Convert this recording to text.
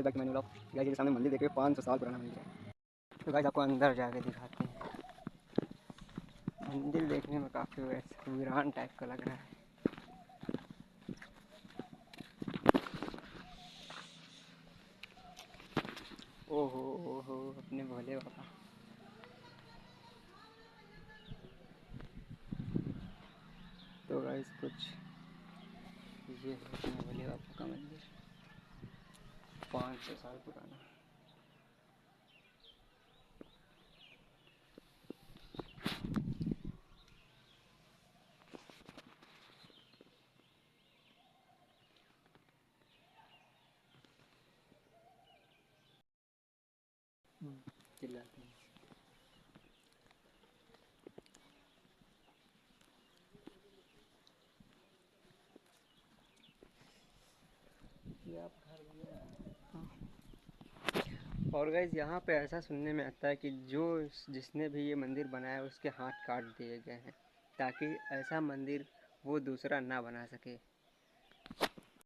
जाके मैंने बोला गाइस के सामने मंदिर देखे 500 साल पुराना मंदिर है। तो गाइस आपको अंदर जाके दिखाते हैं। मंदिर देखने में काफ़ी वैसे वीरान टाइप का लग रहा है। ओहो अपने भोले बाबा। तो गाइस कुछ ये है अपने भोले बाबा का मंदिर 500 साल पुराना। चिल्लाते हैं। ये आप घर हाँ। और गाइस यहाँ पे ऐसा सुनने में आता है कि जिसने भी ये मंदिर बनाया उसके हाथ काट दिए गए हैं ताकि ऐसा मंदिर वो दूसरा ना बना सके।